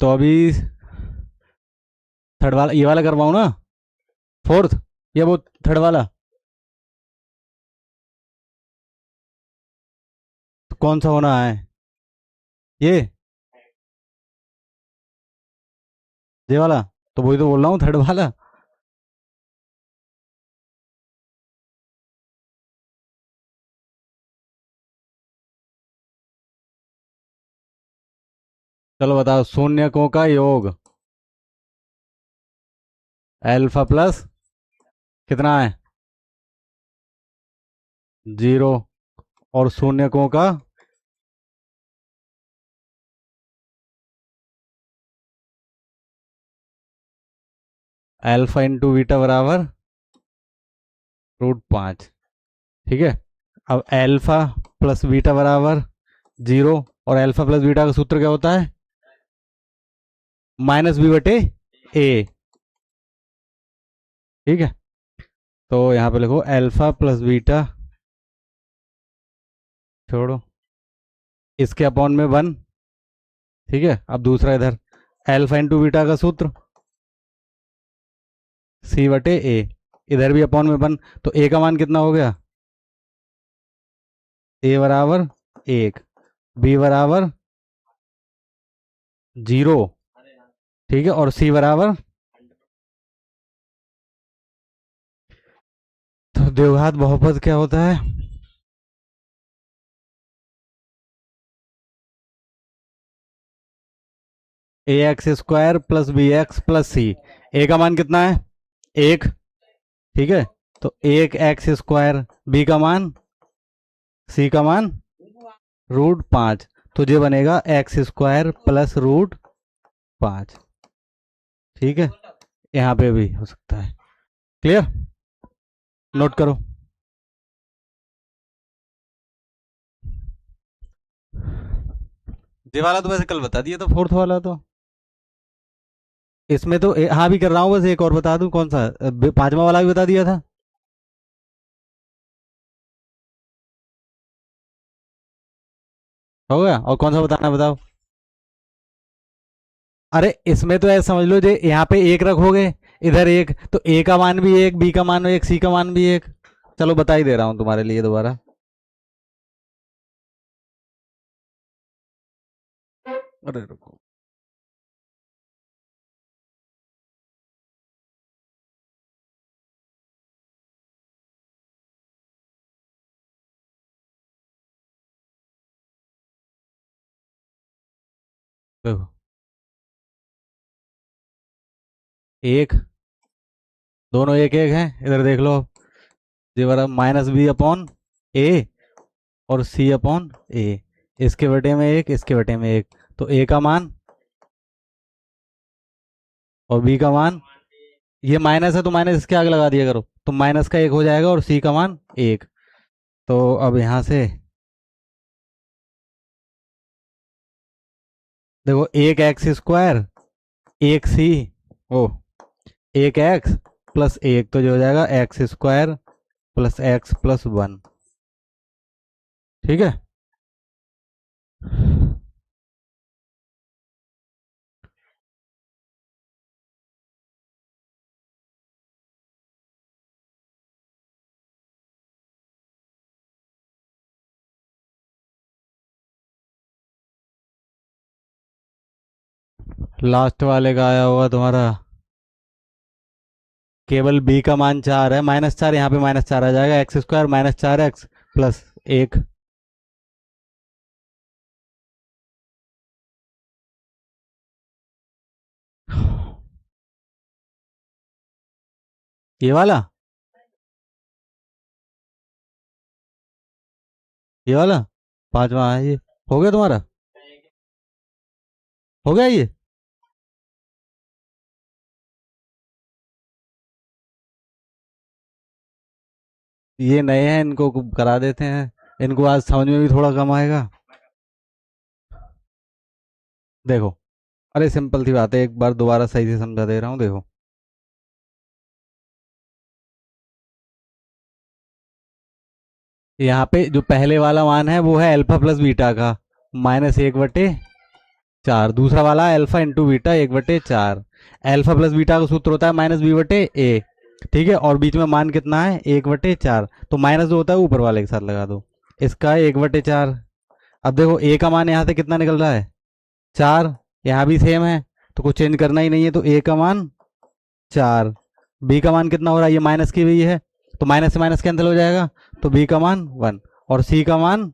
तो अभी थर्ड वाला, ये वाला करवाऊँ ना, फोर्थ, या वो थर्ड वाला? तो कौन सा होना है? ये ये वाला? तो वही तो बोल रहा हूँ, थर्ड वाला। चलो बताओ, शून्यकों का योग अल्फा प्लस कितना है? जीरो। और शून्यकों का? अल्फा इंटू बीटा बराबर √5। ठीक है। अब अल्फा प्लस बीटा बराबर जीरो। और अल्फा प्लस बीटा का सूत्र क्या होता है? -b/a। ठीक है। तो यहाँ पे लिखो अल्फा प्लस बीटा, छोड़ो, इसके अपॉन में 1। ठीक है। अब दूसरा इधर अल्फा इंटू बीटा का सूत्र c/a। इधर भी अपॉन में 1। तो a का मान कितना हो गया? a बराबर 1, b बराबर 0। ठीक है। और c बराबर, तो द्विघात बहुपद क्या होता है? ax² plus bx plus c। a का मान कितना है? 1। ठीक है। तो 1x², b का मान, c का मान √5। तो ये बनेगा x² प्लस √5। ठीक है। यहाँ पे भी हो सकता है। क्लियर? नोट करो। ये वाला तो वैसे कल बता दिया था, फोर्थ वाला तो। इसमें तो हाँ भी कर रहा हूँ, बस एक और बता दूं कौन सा, पांचवा वाला भी बता दिया था। हो गया? और कौन सा बताना, बताओ। अरे इसमें तो ऐसा समझ लो, जो यहाँ पे एक रखोगे, इधर एक, तो ए का मान भी एक, बी का मान एक, सी का मान भी एक। चलो बता ही दे रहा हूँ तुम्हारे लिए दोबारा। अरे रुको। देखो, एक, दोनों एक एक हैं, इधर देख लो। ये वाला -b/a और c/a। इसके बटे में एक, इसके बटे में एक। तो a का मान और b का मान, ये माइनस है तो माइनस इसके आगे लगा दिया करो, तो माइनस का एक हो जाएगा और c का मान एक। तो अब यहाँ से देखो, एक x², एक c, ओ, एक x प्लस एक, तो जो हो जाएगा x² प्लस x प्लस 1। ठीक है। लास्ट वाले का आया होगा तुम्हारा, केवल b का मान 4 है, -4, यहाँ पे -4 आ जाएगा, x² -4x प्लस 1। ये वाला, ये वाला पांचवा है ये। हो गया तुम्हारा? हो गया ये? ये नए हैं, इनको करा देते हैं, इनको आज समझ में भी थोड़ा कम आएगा। देखो, अरे सिंपल सी बात है, एक बार दोबारा सही से समझा दे रहा हूँ, देखो। यहाँ पे जो पहले वाला मान है वो है अल्फा प्लस बीटा का, -1/4। 4। दूसरा वाला alpha into beta 1/4। Alpha plus beta का सूत्र होता है -b/a। ठीक है, और बीच में मान कितना है 1/4, तो माइनस जो होता है ऊपर वाले के साथ लगा दो, इसका 1/4। अब देखो a का मान यहाँ से कितना निकल रहा है 4, यहाँ भी सेम है तो कुछ चेंज करना ही नहीं है, तो a का मान 4। b का मान कितना हो रहा है, ये माइनस की हुई है तो माइनस से माइनस कैंसिल हो जाएगा, तो b का मान 1 और c का मान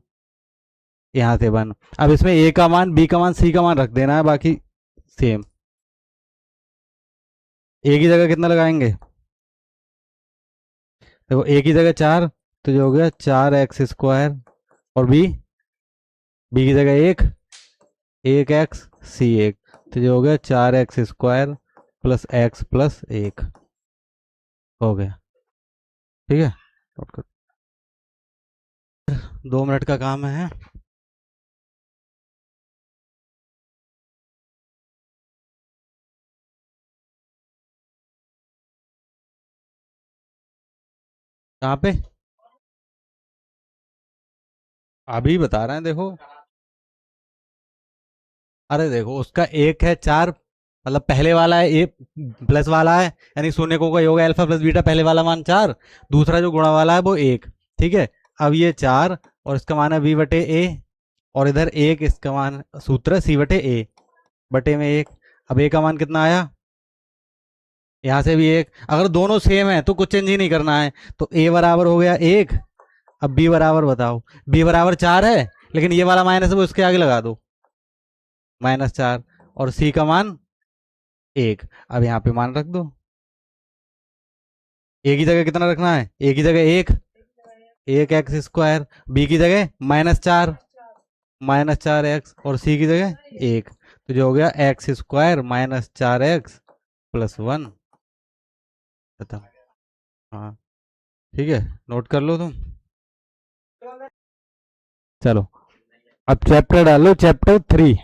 यहाँ से 1। अब इसमें a का मान, b का मान, c का मान रख देना है, बाकी सेम। a की जगह कितना लगाएंगे, देखो a की जगह 4, तो जो हो गया 4x², और b की जगह 1x, c 1, तो जो हो गया 4x² प्लस x प्लस 1 हो गया। ठीक है, 2 मिनट का काम है। कहाँ पे, अभी बता रहे हैं देखो। अरे देखो उसका एक है 4, मतलब पहले वाला है ए प्लस वाला है, यानी शून्य को ये होगा अल्फा प्लस बीटा, पहले वाला मान 4, दूसरा जो गुणा वाला है वो 1। ठीक है, अब ये 4 और इसका मान है b/a, और इधर 1, इसका मान सूत्र c/a बटे में 1। अब a का मान कितना आया, यहाँ से भी 1। अगर दोनों सेम है तो कुछ चेंज ही नहीं करना है, तो a बराबर हो गया 1। अब b बराबर बताओ, b बराबर 4 है, लेकिन ये वाला माइनस है वो इसके आगे लगा दो, -4, और c का मान 1। अब यहाँ पे मान रख दो, a की जगह कितना रखना है, a की जगह 1x², b की जगह -4x, और c की जगह 1, तो जो हो गया x² -4x प्लस 1 खत्म। हाँ ठीक है, नोट कर लो तुम। चलो अब चैप्टर डालो, चैप्टर 3।